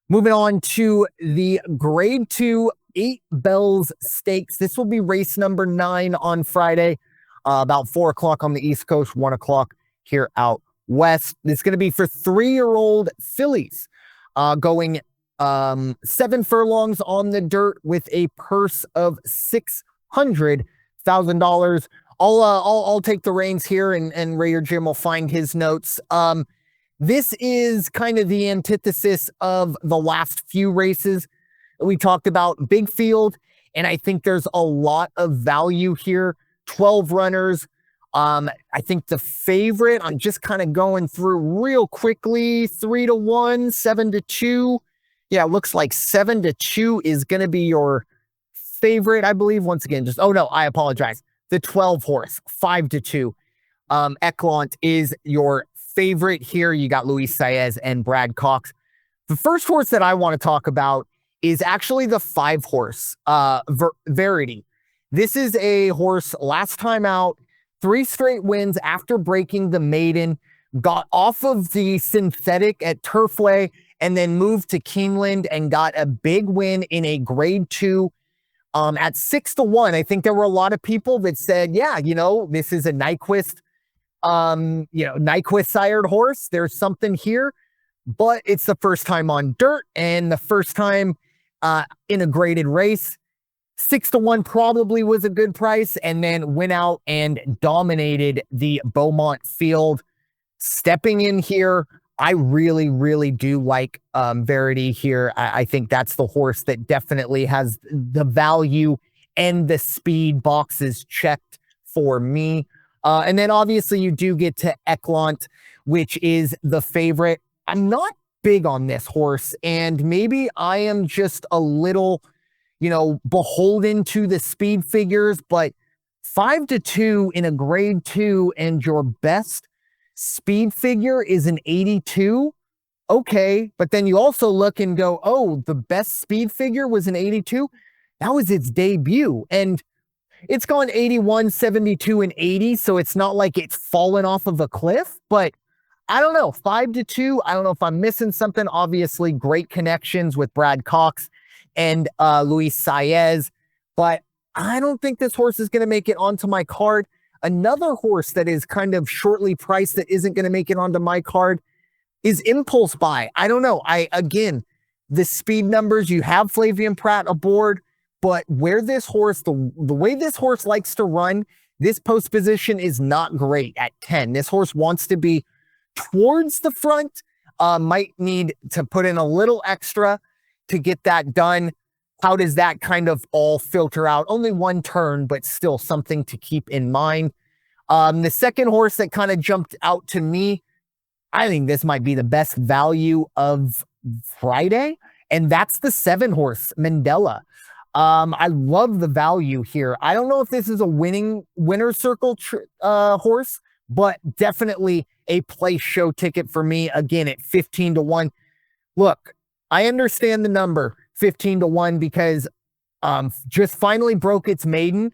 Moving on to the grade 2 8 bells stakes. This will be race number 9 on Friday, about 4 o'clock on the East Coast, 1 o'clock here out west. It's going to be for 3-year-old fillies, going 7 furlongs on the dirt with a purse of $600,000. I'll take the reins here, and Ray or Jim will find his notes. This is kind of the antithesis of the last few races we talked about. Big field, and I think there's a lot of value here. 12 runners. I think the favorite, I'm just kind of going through real quickly, 3-1, 7-2. Yeah, it looks like 7-2 is going to be your favorite, I believe. Once again, oh no, I apologize. The 12 horse, 5-2. Eklant is your favorite here. You got Luis Saez and Brad Cox. The first horse that I want to talk about is actually the 5 horse, Verity. This is a horse last time out, 3 straight wins after breaking the maiden, got off of the synthetic at Turfway, and then moved to Keeneland and got a big win in a grade 2 at 6-1. I think there were a lot of people that said, yeah, this is a Nyquist, Nyquist sired horse. There's something here, but it's the first time on dirt and the first time in a graded race. 6-1 probably was a good price, and then went out and dominated the Beaumont field. Stepping in here, I really, really do like Verity here. I think that's the horse that definitely has the value and the speed boxes checked for me. And then obviously you do get to Eklant, which is the favorite. I'm not big on this horse, and maybe I am just a little, beholden to the speed figures, but 5-2 in a grade 2 and your best speed figure is an 82. Okay, but then you also look and go, oh, the best speed figure was an 82. That was its debut, and it's gone 81, 72, and 80, so it's not like it's fallen off of a cliff, but I don't know, 5-2, I don't know if I'm missing something. Obviously, great connections with Brad Cox and Luis Saez, but I don't think this horse is going to make it onto my card. Another horse that is kind of shortly priced that isn't going to make it onto my card is Impulse Buy. I don't know. Again, the speed numbers, you have Flavian Pratt aboard, but where this horse, the way this horse likes to run, this post position is not great at 10. This horse wants to be towards the front, might need to put in a little extra to get that done. How does that kind of all filter out? Only one turn, but still something to keep in mind. The second horse that kind of jumped out to me, I think this might be the best value of Friday, and that's the 7 horse, Mandella. I love the value here. I don't know if this is a winner circle horse, but definitely a place show ticket for me. Again, at 15-1. Look, I understand the number 15-1 because just finally broke its maiden.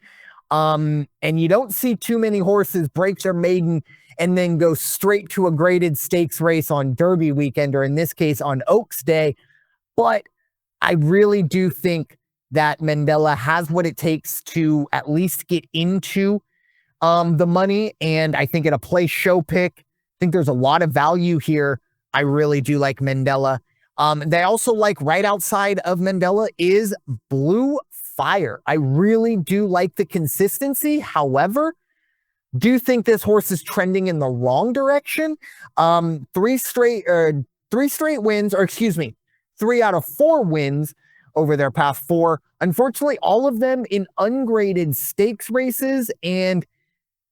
And you don't see too many horses break their maiden and then go straight to a graded stakes race on Derby weekend, or in this case on Oaks Day. But I really do think that Mandella has what it takes to at least get into the money. And I think at a place show pick, I think there's a lot of value here. I really do like Mandella. They also like right outside of Mandella is Blue Fire. I really do like the consistency. However, do think this horse is trending in the wrong direction. 3 straight wins, or excuse me, 3 out of 4 wins over their past 4. Unfortunately, all of them in ungraded stakes races, and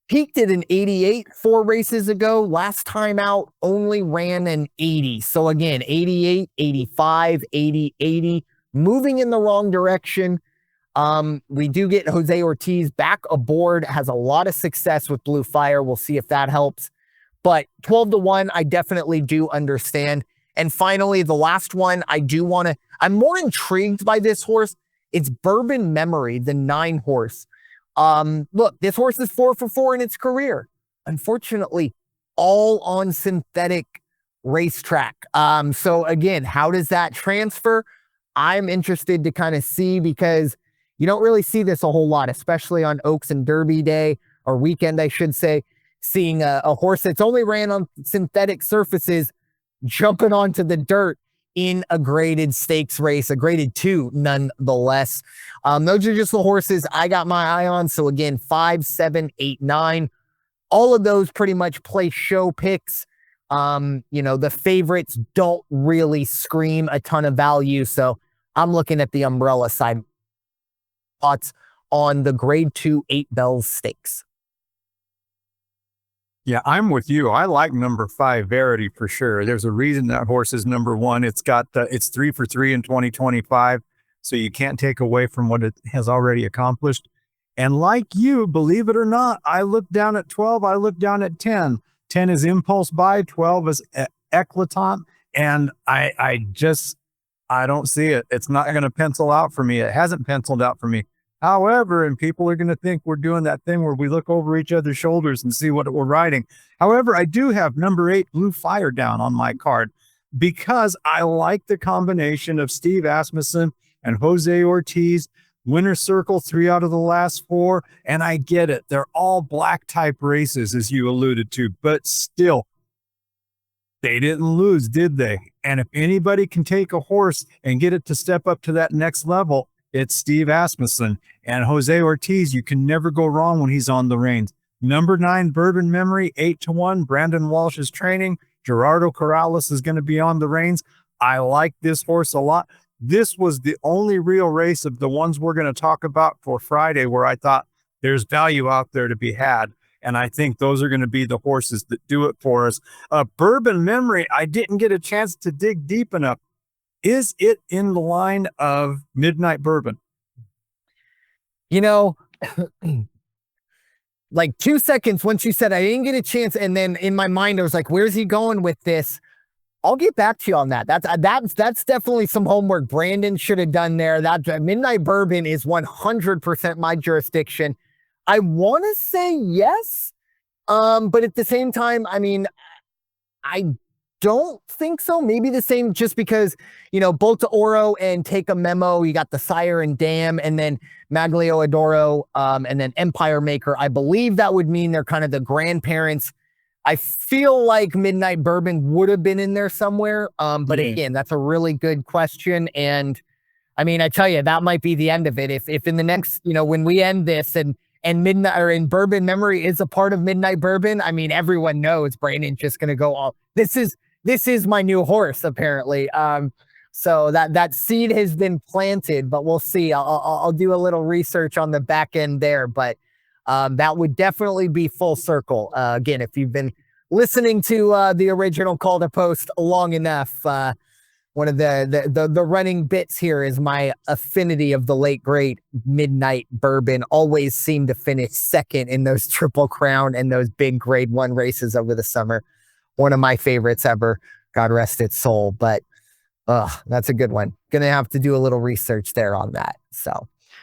peaked at an 88 4 races ago. Last time out, only ran an 80. So again, 88, 85, 80, 80, moving in the wrong direction. We do get Jose Ortiz back aboard, has a lot of success with Blue Fire. We'll see if that helps. But 12-1, I definitely do understand. And finally, the last one, I'm more intrigued by this horse. It's Bourbon Memory, the 9 horse. Look, this horse is 4 for 4 in its career. Unfortunately, all on synthetic racetrack. So again, how does that transfer? I'm interested to kind of see, because you don't really see this a whole lot, especially on Oaks and Derby Day, or weekend, I should say, seeing a horse that's only ran on synthetic surfaces jumping onto the dirt in a graded stakes race, a graded 2 nonetheless. Those are just the horses I got my eye on. So again, 5, 7, 8, 9, all of those pretty much play show picks. The favorites don't really scream a ton of value. So I'm looking at the umbrella side. Thoughts on the grade 2 8 bells stakes? Yeah, I'm with you. I like number 5, Verity, for sure. There's a reason that horse is number 1. It's got it's 3 for 3 in 2025, so you can't take away from what it has already accomplished. And like you, believe it or not, I look down at 12. I look down at 10. 10 is impulse buy. 12 is eclatant, and I don't see it. It's not going to pencil out for me. It hasn't penciled out for me. However, and people are going to think we're doing that thing where we look over each other's shoulders and see what we're riding. However, I do have number 8, Blue Fire, down on my card, because I like the combination of Steve Asmussen and Jose Ortiz. Winner circle 3 out of the last 4. And I get it. They're all black type races, as you alluded to, but still, they didn't lose, did they? And if anybody can take a horse and get it to step up to that next level, it's Steve Asmussen. And Jose Ortiz, you can never go wrong when he's on the reins. Number 9, Bourbon Memory, 8-1. Brandon Walsh is training. Gerardo Corrales is going to be on the reins. I like this horse a lot. This was the only real race of the ones we're going to talk about for Friday where I thought there's value out there to be had. And I think those are going to be the horses that do it for us. Bourbon Memory, I didn't get a chance to dig deep enough. Is it in the line of Midnight Bourbon? Like 2 seconds once you said I didn't get a chance, and then in my mind I was like, where's he going with this? I'll get back to you on that. That's definitely some homework Brandon should have done there. That Midnight Bourbon is 100% my jurisdiction. I want to say yes, but at the same time, I mean, I don't think so. Maybe the same, just because, Bolta Oro and Take a Memo, you got the Sire and Dam, and then Maglio Adoro, and then Empire Maker. I believe that would mean they're kind of the grandparents. I feel like Midnight Bourbon would have been in there somewhere. But again, that's a really good question. And I mean, I tell you, that might be the end of it. If in the next, when we end this and Midnight, or in Bourbon Memory is a part of Midnight Bourbon, I mean, everyone knows Brandon's just going to go all, this is my new horse, apparently. So that seed has been planted, but we'll see. I'll do a little research on the back end there, but that would definitely be full circle. Again, if you've been listening to the original Call to Post long enough, one of the running bits here is my affinity of the late great Midnight Bourbon. Always seemed to finish second in those Triple Crown and those big grade 1 races over the summer. One of my favorites ever. God rest its soul. But that's a good one. Gonna have to do a little research there on that. So